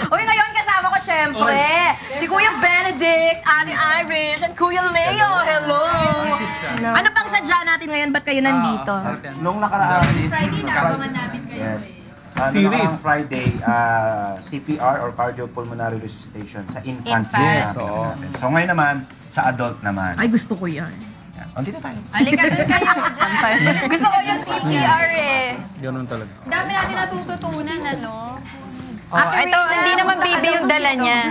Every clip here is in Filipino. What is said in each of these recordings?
Uy, ngayon kasama ko syempre si Kuya Benedict, Ate Irish, and Kuya Leo. Hello! Ano pang sadya natin ngayon? Ba't kayo nandito? Nung nakaraan Friday na, abangan namin kayo. Series. Friday, CPR or cardiopulmonary resuscitation sa infant. Infant. So ngayon naman, sa adult naman. Ay, gusto ko yan. Dito tayo. Halika doon kayo dyan. Gusto ko yung CPR eh. Ganun talaga. Dami natin natututunan, ano? Ito, hindi naman bibi yung dala niya.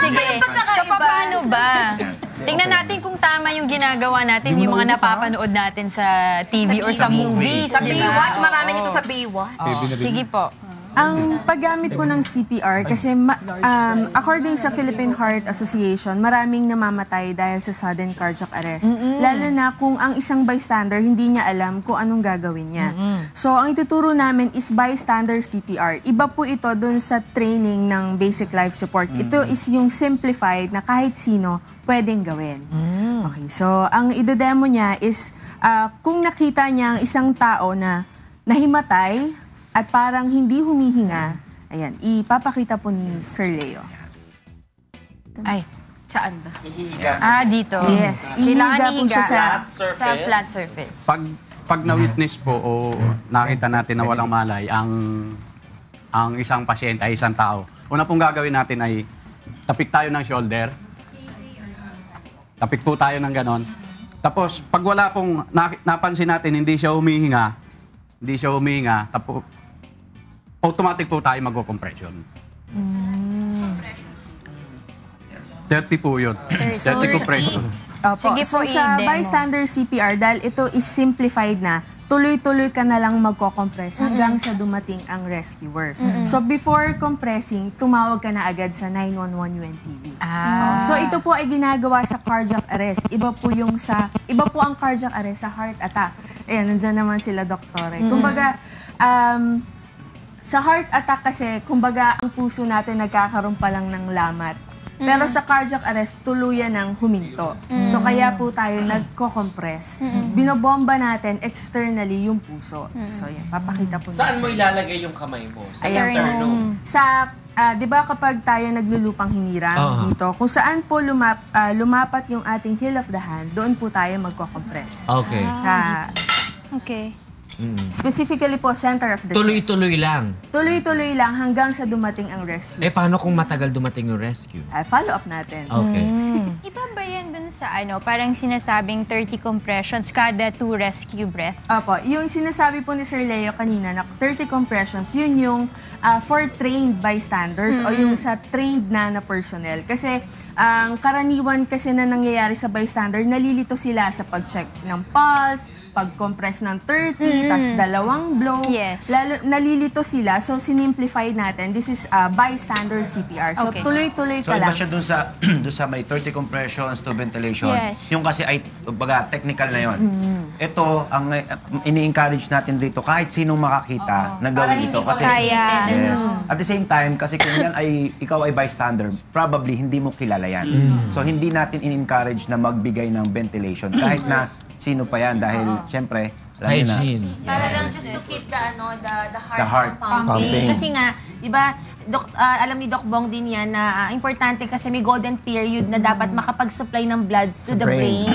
Sige. So, paano ba? Tingnan natin kung tama yung ginagawa natin, yung mga napapanood natin sa TV or sa movies. Sa Baywatch, marami nito sa Baywatch. Sige po. Ang paggamit po ng CPR, kasi according sa Philippine Heart Association, maraming namamatay dahil sa sudden cardiac arrest. Lalo na kung ang isang bystander, hindi niya alam kung anong gagawin niya. So, ang ituturo namin is bystander CPR. Iba po ito dun sa training ng basic life support. Ito is yung simplified na kahit sino pwedeng gawin. Okay, so ang idodemo niya is kung nakita niya ang isang tao na nahimatay, at parang hindi humihinga, ayan, ipapakita po ni Sir Leo. Ay, Saan ba? dito. Yes, Kailangan ihiga po siya sa flat surface. Pag na-witness po o nakita natin na walang malay ang isang pasyente ay isang tao, una pong gagawin natin ay tapik tayo ng shoulder. Tapik po tayo ng ganon. Tapos, pag wala pong napansin natin, hindi siya humihinga, tapos automatic po tayo mag-compression. 30 po yun. 30 compression. Opo. Sige po, So sa i-demo. bystander CPR, dahil ito is simplified na, tuloy-tuloy ka na lang magko-compress hanggang sa dumating ang rescuer. So before compressing, tumawag ka na agad sa 911 UNTV. So ito po ay ginagawa sa cardiac arrest. Iba po ang cardiac arrest sa heart attack. Ayan, nandyan naman sila doktore. Kumbaga, sa heart attack kasi, kumbaga, ang puso natin nagkakaroon pa lang ng lamat. Pero sa cardiac arrest, tuluyan ng huminto. So kaya po tayo nagko-compress. Binobomba natin externally yung puso. So yan, papakita po Saan mo natin. ilalagay yung kamay mo? Sa Ayan. sternum? Sa, di ba kapag tayo naglulupang hinirang dito, kung saan po lumapat yung ating heel of the hand, doon po tayo magko-compress. Okay. Okay. Specifically po, center of the chest. Tuloy-tuloy lang. Tuloy-tuloy lang hanggang sa dumating ang rescue. Paano kung matagal dumating yung rescue? Follow up natin. Okay. Iba ba yan dun sa parang sinasabing 30 compressions kada 2 rescue breath? Opo, yung sinasabi po ni Sir Leo kanina na 30 compressions, yun yung for trained bystanders o yung sa trained na personnel. Kasi ang karaniwan kasi na nangyayari sa bystander, nalilito sila sa pag-check ng pulse, pag-compress ng 30, tas 2 blow. Yes. Nalilito sila, so sinimplify natin. This is bystander CPR. So Okay. tuloy-tuloy So ka iba lang. siya dun sa may 30 compressions to ventilation. Yes. Yung kasi ay, baga, technical na yon. Ito, ang ini-encourage natin dito, kahit sinong makakita, na gawin ito. Kasi, Kaya. yes. At the same time, kasi kung yan ay, ikaw ay bystander, probably hindi mo kilala yan. So hindi natin in-encourage na magbigay ng ventilation. Kahit na sino pa yan, dahil syempre, alam niyo na. Hygiene. Para lang just to keep the The heart pumping. Kasi nga, di ba, alam ni Doc Bong din yan na importante kasi may golden period na dapat makapag-supply ng blood to the brain.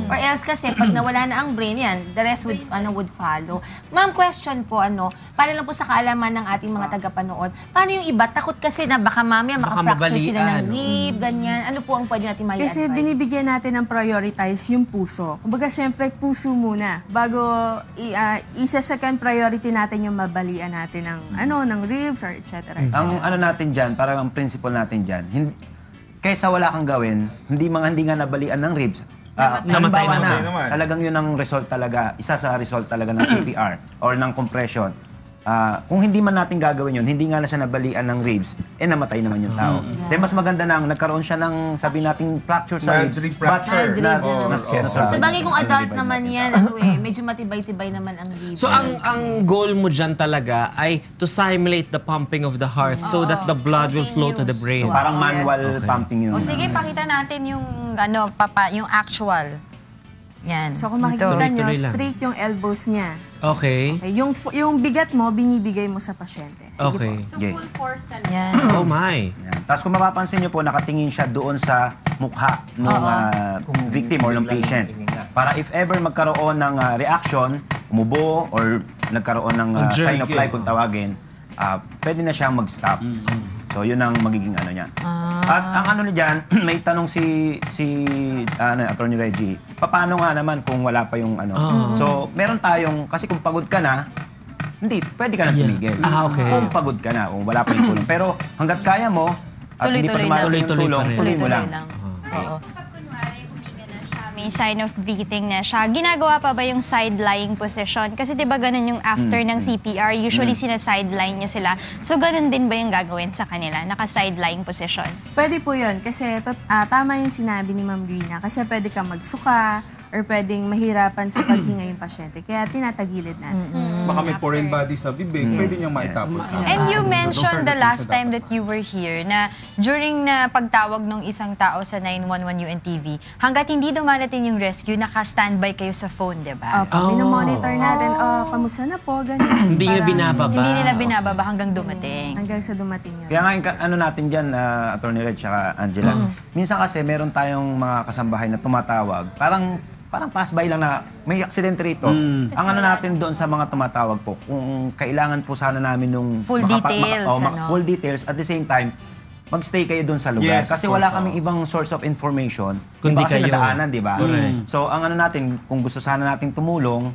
Or else kasi pag nawala na ang brain yan, the rest would follow. Ma'am, question po, para lang po sa kaalaman ng ating mga tagapanood, paano yung iba? Takot kasi na baka mamaya maka-fracture sila ng rib, ganyan. Ano po ang pwede natin may Kasi advice? binibigyan natin ng prioritize yung puso. Kumbaga, syempre, puso muna. Bago isa-second priority natin yung mabalian natin ng ribs or etc. Ang ano natin dyan, parang ang principle natin dyan, kaysa wala kang gawin, hindi nga nabalian ng ribs, Namatay halimbawa naman. talagang yun ang result talaga, isa sa result talaga ng CPR or ng compression. Kung hindi man natin gagawin yun, hindi nga na siya nabalian ng ribs, namatay naman yung tao. Then mas maganda nang nagkaroon siya ng, sabi nating, fracture sa Mild ribs. rib fracture. Sa bagay kung adult naman yan, medyo matibay-tibay naman ang rib. So ang goal mo dyan talaga ay to simulate the pumping of the heart so that the blood will flow to the brain. So parang manual pumping yun. O sige, pakita natin yung, yung actual. Yan. So kung makikita nyo, Tuloy-tuloy lang. straight yung elbows niya. Okay. Okay, yung bigat mo, binibigay mo sa pasyente. Sige Okay. po. Okay. Yan. Oh my. Yan. Tapos kung mapapansin nyo po, nakatingin siya doon sa mukha ng victim or ng patient. Para if ever magkaroon ng reaction, umubo or nagkaroon ng sign of life kung tawagin, pwede na siyang mag-stop. So yun ang magiging ano niya. At ang ano niyan, may tanong si Attorney Reggie, paano nga naman kung wala pa yung ano? So meron tayong, kasi kung pagod ka na, hindi, pwede ka na tumigil. Okay. Kung pagod ka na, kung wala pa yung tulong. Pero hanggat kaya mo, at hindi pa Tuloy-tuloy tumatagal lang. yung tulong, tuloy mo Tuloy-tuloy lang. lang. Oo. Kapag kunwari huminga na siya, may sign of breathing na siya, ginagawa pa ba yung side-lying position? Kasi di ba ganun yung after ng CPR, usually sina-sideline niya sila. So ganun din ba yung gagawin sa kanila? Naka-side-lying position? Pwede po yun kasi tama yung sinabi ni Ma'am Rina kasi pwede ka magsuka or pwedeng mahirapan sa paghinga yung pasyente. Kaya tinatagilid natin. Baka may foreign body sa bibig, pwede niyang maitapon. And you mentioned the last time that you were here na during na pagtawag ng isang tao sa 911 UNTV, hanggat hindi dumarating yung rescue, naka-standby kayo sa phone, di ba? Minomonitor natin, kamusta na po, ganyan. Hindi nga Parang binababa. Hindi nila binababa hanggang dumating. Hanggang sa dumating yun. Kaya nga yung ano natin dyan, Attorney Red tsaka Angela, minsan kasi meron tayong mga kasambahay na tumatawag, parang pass by lang na may aksidente rito. Ang ano natin doon sa mga tumatawag po, kung kailangan po sana namin nung Full details, ano? full details, at the same time, magstay kayo doon sa lugar. Yes, Kasi of wala course, kaming ibang source of information. Kundi Iba kasi kayo. nadaanan, di ba? Correct. So, ang ano natin, kung gusto sana nating tumulong,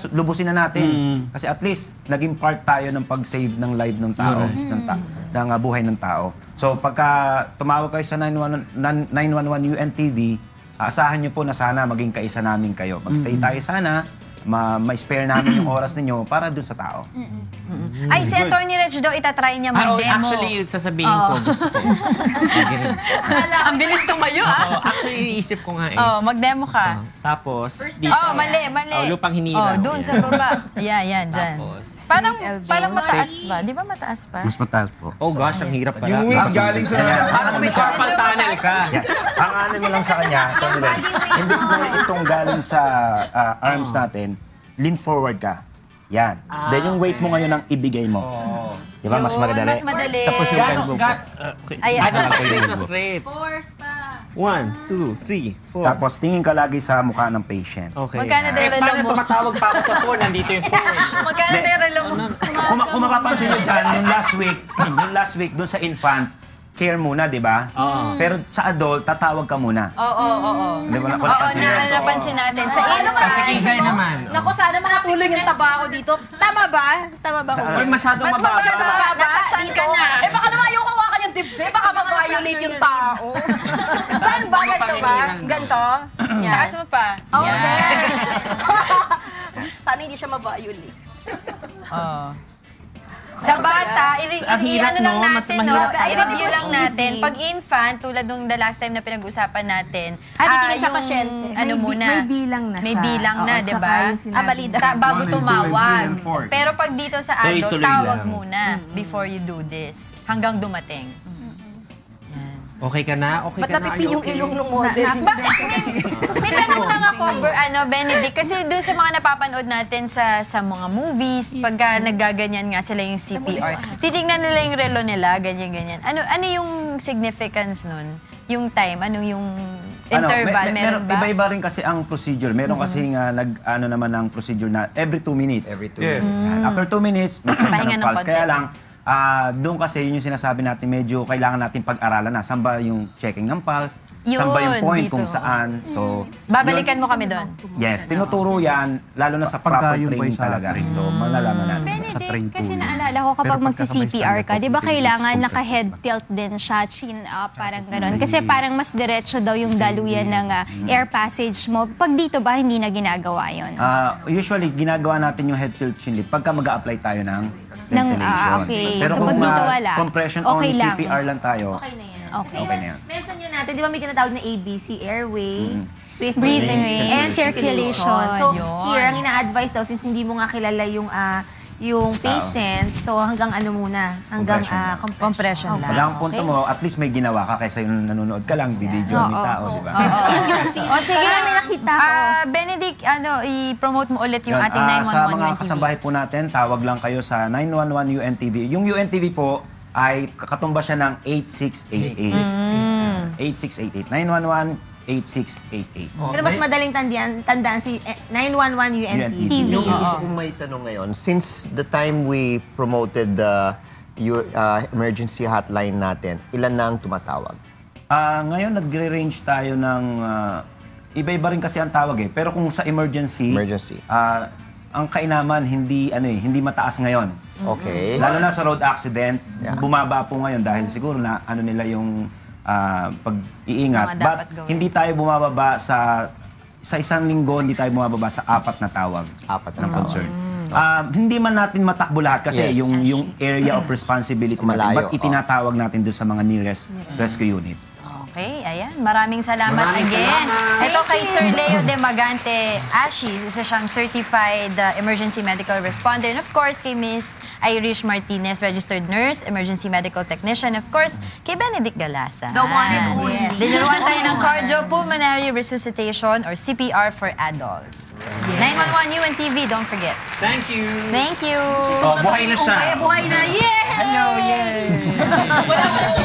lubusin na natin. Kasi at least, naging part tayo ng pag-save ng life ng tao, ng buhay ng tao. So, pagka tumawag kayo sa 911 UNTV, asahan niyo po na sana maging kaisa namin kayo. Mag-stay tayo sana, ma-spare namin yung oras ninyo para dun sa tao. Ay, si Attorney Reg daw itatry niya mag-demo. Actually, sasabihin ko, gusto ko. Lagi rin. Ang bilis tumayo, Actually, iniisip ko nga eh. mag-demo ka. Tapos, dito. Mali. lupang hinirang. Doon sa baba. Yan, dyan. Tapos, Parang mataas ba? Di ba mataas pa? Mas mataas po. oh gosh, ang hirap pala. Yung wings galing sa... Parang may carpal tunnel ka. Ang ano mo lang sa kanya, Tony Red, imbis na itong galing sa arms natin, lean forward ka. Yan. Then yung weight mo ngayon ang ibigay mo. Di ba? Mas madali. Mas madali. Tapos yung elbow mo. Ayan. Straight. Force pa. 1, 2, 3, 4. Tapos tingin ka lagi sa mukha ng patient. Okay. Magkano tayo relo Paano mo? tumatawag pa ako sa phone? Nandito yung phone. Magkano tayo relo mo? Kung mapapansin nyo dyan, yung last week doon sa infant, care muna, di ba? Pero sa adult, tatawag ka muna. Oo. Di ba? Oo, napansin natin. Sa Kasi kigay naman. Naku, sana makatulong yung taba ko dito. Tama ba? Tama ba ko? Uy, masyadong mababa. Masyado mababa? Dito. Eh baka naman yung hawakan yung dibdib, baka ma-violate yung tao. Saan ba? Ganito ba? Ganito? Yan. Taas mo pa. Yan. Sana hindi siya ma-violate. Sa bata, Ang hirap, no? Mas mahirap pa. i-review lang natin. Pag infant, tulad nung the last time na pinag-usapan natin, titingin sa yung pasyente. May bilang na siya. May bilang na, Oo, di tsaka ba? yung sinabi. Bago 1, 2, tumawag. 3, and 4. Pero pag dito sa adult, Tuloy-tuloy tawag lang. muna before you do this. Hanggang dumating. Okay ka na? Okay Ba't ka na? napipi yung ilong ng model? Na-aksidente kasi. May tanong lang ako, Benedict, kasi doon sa mga napapanood natin sa mga movies, pagka naggaganyan nga sila yung CPR, titignan nila yung relo nila, ganyan-ganyan. Ano yung significance nun? Yung time, ano yung interval, meron ba? Iba-iba rin kasi ang procedure. Meron kasi nga ano naman ang procedure na every 2 minutes. Yes. After 2 minutes, mag-check ka Pahinga ng ng pulse. konti. Kaya lang, doon kasi yun yung sinasabi natin, medyo kailangan natin pag-aralan na. Saan ba yung checking ng pulse? Saan ba yung Yun, point dito. kung saan? So, Babalikan mo kami doon. yes, tinuturo yan, lalo na sa proper Pagka yung training boy sa talaga. training. So, malalaman natin. train Benedict, kasi po yun. naalala ko kapag Pero pagka magsi-CPR ka, sabay-sabay di ba po, kailangan focus naka-head tilt din siya, chin up, parang gano'n. Kasi parang mas diretso daw yung daluyan ng air passage mo. Pag dito ba, hindi na ginagawa yun? Usually, ginagawa natin yung head tilt chin lift pagka mag-a-apply tayo ng ventilation. Okay. Pero So, kung pag dito wala, compression okay only, lang. CPR lang tayo, Okay na yan. Okay. okay na yan. Mention nyo natin, di ba may tinatawag na ABC, airway, Breathing rate, and circulation. circulation. So, Yun. here, ang ina-advise daw, since hindi mo nga kilala yung yung patient. So hanggang ano muna, hanggang Compression lang. Wala ang punto mo, at least may ginawa ka kaysa yung nanonood ka lang, bibidyo ng tao, di ba? O sige, may nakita ko. Benedict, i-promote mo ulit yung Yun, ating 911 sa mga UNTV. kasambahay po natin, tawag lang kayo sa 911 UNTV. Yung UNTV po ay kakatumba siya ng 8688. 911 8688. Pero mas madaling tandaan si 911 UNTV. Yung gusto kong may tanong ngayon, since the time we promoted your emergency hotline natin, ilan na ang tumatawag? Ngayon nagre-range tayo ng iba-iba rin kasi ang tawag eh. Pero kung sa emergency, ang kainaman hindi mataas ngayon. Okay. Lalo na sa road accident, bumaba po ngayon dahil siguro na nila yung pag-iingat. Mga But dapat gawin. hindi tayo bumababa sa isang linggo, hindi tayo bumababa sa 4 na tawag. 4 ng concern. Hindi man natin matakbo lahat kasi Yes. yung area of responsibility natin. Malayo, But itinatawag natin doon sa mga nearest rescue unit. Okay, ayan. Maraming salamat again. Ito kay Sir Leo De Magante Ashis, isa siyang certified emergency medical responder. And of course, kay Miss Irish Martinez, registered nurse, emergency medical technician. Of course, kay Benedict Galasa. The one and only. Dinuruan tayo ng cardiopulmonary resuscitation or CPR for adults. 911 UNTV, don't forget. Thank you. Thank you. So, buhay na siya. Buhay na, yeah! Hello, yay! Wala pa siya